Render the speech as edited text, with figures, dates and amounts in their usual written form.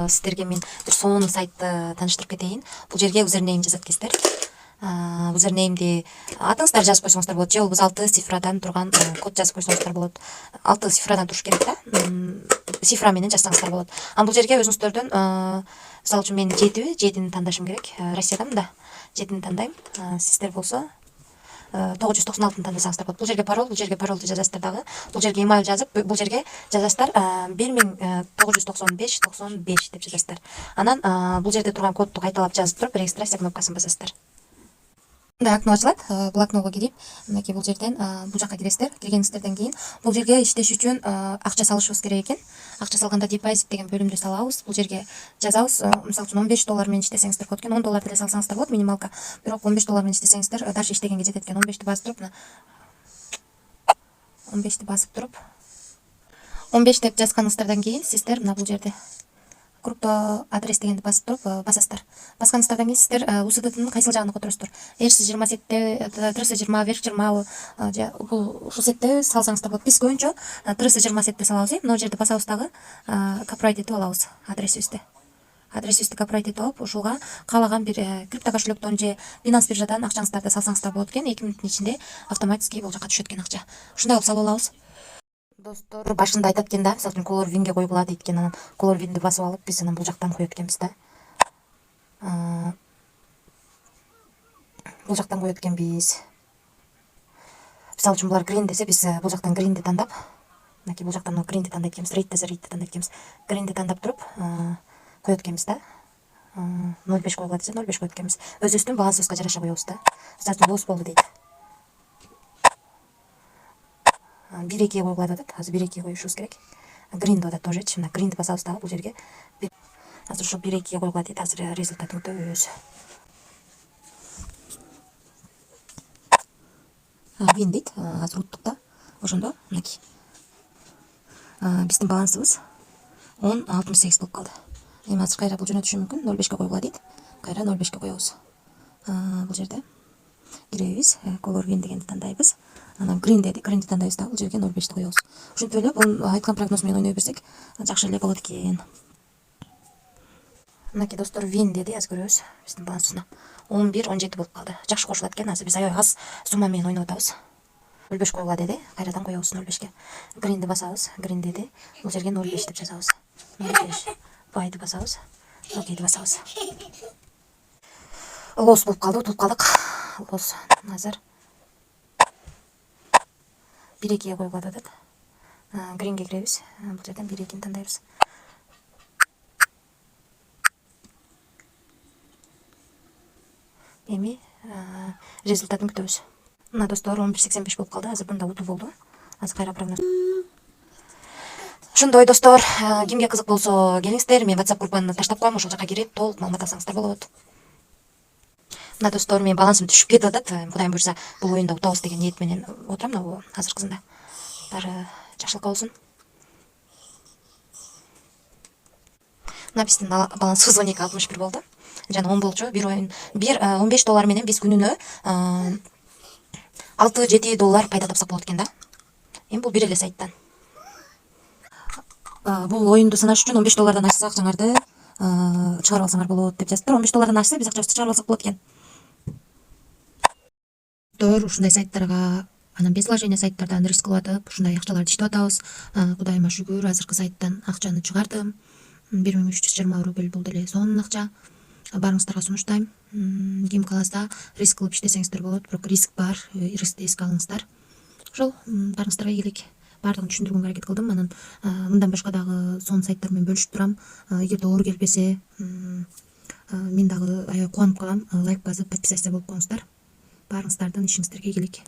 Сіздерге мен бір сонун сайтты тааныштырып кетейин. Бул жерге юзернейм жазат экенсиздер. Юзернеймди атыңыздар жазып койсоңуздар болот, же болбосо 6 цифрадан турган код жазып койсоңуздар болот. 6 цифрадан туруш керек да. Цифра менен жазсаңыздар болот. Бул жерге өзүңүздөрдөн мисалы үчүн мен 7-ні тандашым керек. Россиядамын да. 7-ні тандайм. Сиздер болсо 996-ны тандасаңыздар болот. Бул жерге паролду жазасыздар дагы. Бул жерге имейл жазып, бул жерге жазасыздар 1995 деп жазасыздар. Анан бул жерде турган кодду кайталап жазып туруп регистрация кнопкасын басасыздар. Мындай окно ачылат. Бул окного кирип, мынакей бул жерден бул жака киресиздер. Киргениңиздерден кийин бул жерге иштеш үчүн акча салышыбыз керек экен. Акча салганда депозит деген бөлүмдү салабыз. Бул жерге жазабыз. Мисалы үчүн $15 менен иштесеңиздер болот экен. $10 деле салсаңыздар болот, минималка. Бирок $15 менен иштесеңиздер дальше иштегенге жетет экен. 15ти басып туруп, 15ти басып туруп, 15 деп жазганыңыздардан кийин сиздер мына бул жерде группа адрес дегенди басып туруп басасыздар. Басканыңыздардан кийин сиздер УСДТнын кайсыл жагына которосуздар. РС-27, ТРС-20, бул ушул сетте салсаңыздар болот. Биз көбүнчө ТРС-27 салабыз. Мына жерде басабыз дагы копирайт этип алабыз адресибизди. Адресибизди копирайт этип алып, ушуга каалаган бир крипто кошелектон же Binance биржадан акчаңыздарды салсаңыздар болот экен. 2 мүнөттүн ичинде автоматически бул жака түшөт экен акча. Ушундай кылып салып алабыз. Достор башында айтат экен да, мисалы үчүн Color Win'ге койгула дейт экен. Анан Color Win'ди басып алып, биз анан бул жактан коет экенбиз да. Бул жактан коет экенбиз. Мисалы үчүн булар green десе, биз бул жактан greenди тандап, мынакей бул жактан greenди тандайт экенбиз. Red десе redди тандайт экенбиз. Greenди тандап туруп, коет экенбиз да. 0.5 койгула десе 0.5 коет экенбиз. Өзүбүздүн базыбызга жараша коебуз да. Мисалы үчүн бос болду дейт. 1-2 койгула деп атат. Азыр 1-2 коюшубуз керек. Green деп атат тоже. Мына greenди басабыз дагы бул жерге. Азыр ошо 1-2 койгула дейт. Азыр результаты күтөбүз. Win дейт. Азыр уттук да. Ошондо мынакей. Биздин балансыбыз 10.68 болуп калды. Эми азыр кайра бул жөнөтүшү мүмкүн. 0.5 койгула дейт. Кайра 0.5 коебуз. Бул жерде киребиз. Color Win дегенди тандайбыз. Анан green деди, greenди тандайбыз да, бул жерге 0.5 коебуз. Ушинтип эле бул айткан прогноз менен ойной берсек, жакшы эле болот экен. Мынакей достор, win деди, азыр көрөбүз. Биздин балансыбызна 11-17 болуп калды. Жакшы кошулат экен. Азыр биз аябай аз сумма менен ойноп атабыз. 0.5 койгула деди, кайрадан коебуз 0.5ке. Greenди басабыз, green деди. Бул жерге 0.5 деп жазабыз. 0.5. By'ди басабыз. Okейди басабыз. Лос болуп калды, утулуп калдык. Лос. Азыр 1-2 койгула деп атат. Greenге киребиз. Бул жерден 1-2-ни тандайбыз. Эми результатын күтөбүз. Мына достор 11.85 болуп калды. Азыр бунда утуу болду. Азыр кайра прогноз. Ошондой достор, кимге кызык болсо келиңиздер, мен WhatsApp группаны таштап коем, ошол жака кирип толук маалымат алсаңыздар болот. Мына достор, мен балансым түшүп кетип атат. Кудайым буйрса, бул оюнда утабыз деген ниет менен отурам. Азыркысында баары жакшылыкка болсун. Мына биздин балансыбыз 12.61 болду. Жана 10 болчу. Бир оюн $15 менен биз күнүнө $6-7 пайда тапсак болот экен да. Эми бул бир эле сайттан. Бул оюнду сынаш үчүн $15 ачсак жаңарды чыгарып алсаңар болот деп жазыптыр. $15 ачса биз акчабызды чыгарып алсак болот экен. Ушундай сайттарга, анан без вложения сайттардан риск кылып атып, ушундай акчаларды иштеп атабыз. Кудайыма шүгүр, азыркы сайттан акчаны чыгардым. 1320 рубль бул деле сонун акча. Барыңыздарга сунуштайм. Ким кааласа риск кылып иштесеңиздер болот, бирок риск бар, рискти эске алыңыздар. Ошол барыңыздарга ийгилик. Бардыгын түшүндүргөнгө аракет кылдым. Анан мындан башка дагы сонун сайттар менен бөлүшүп турам. Эгерде оор келбесе, мен дагы аябай кубанып калам. Лайк басып, подписаться болуп коюңуздар. Барыңыздардын ишиңиздерге ийгилик.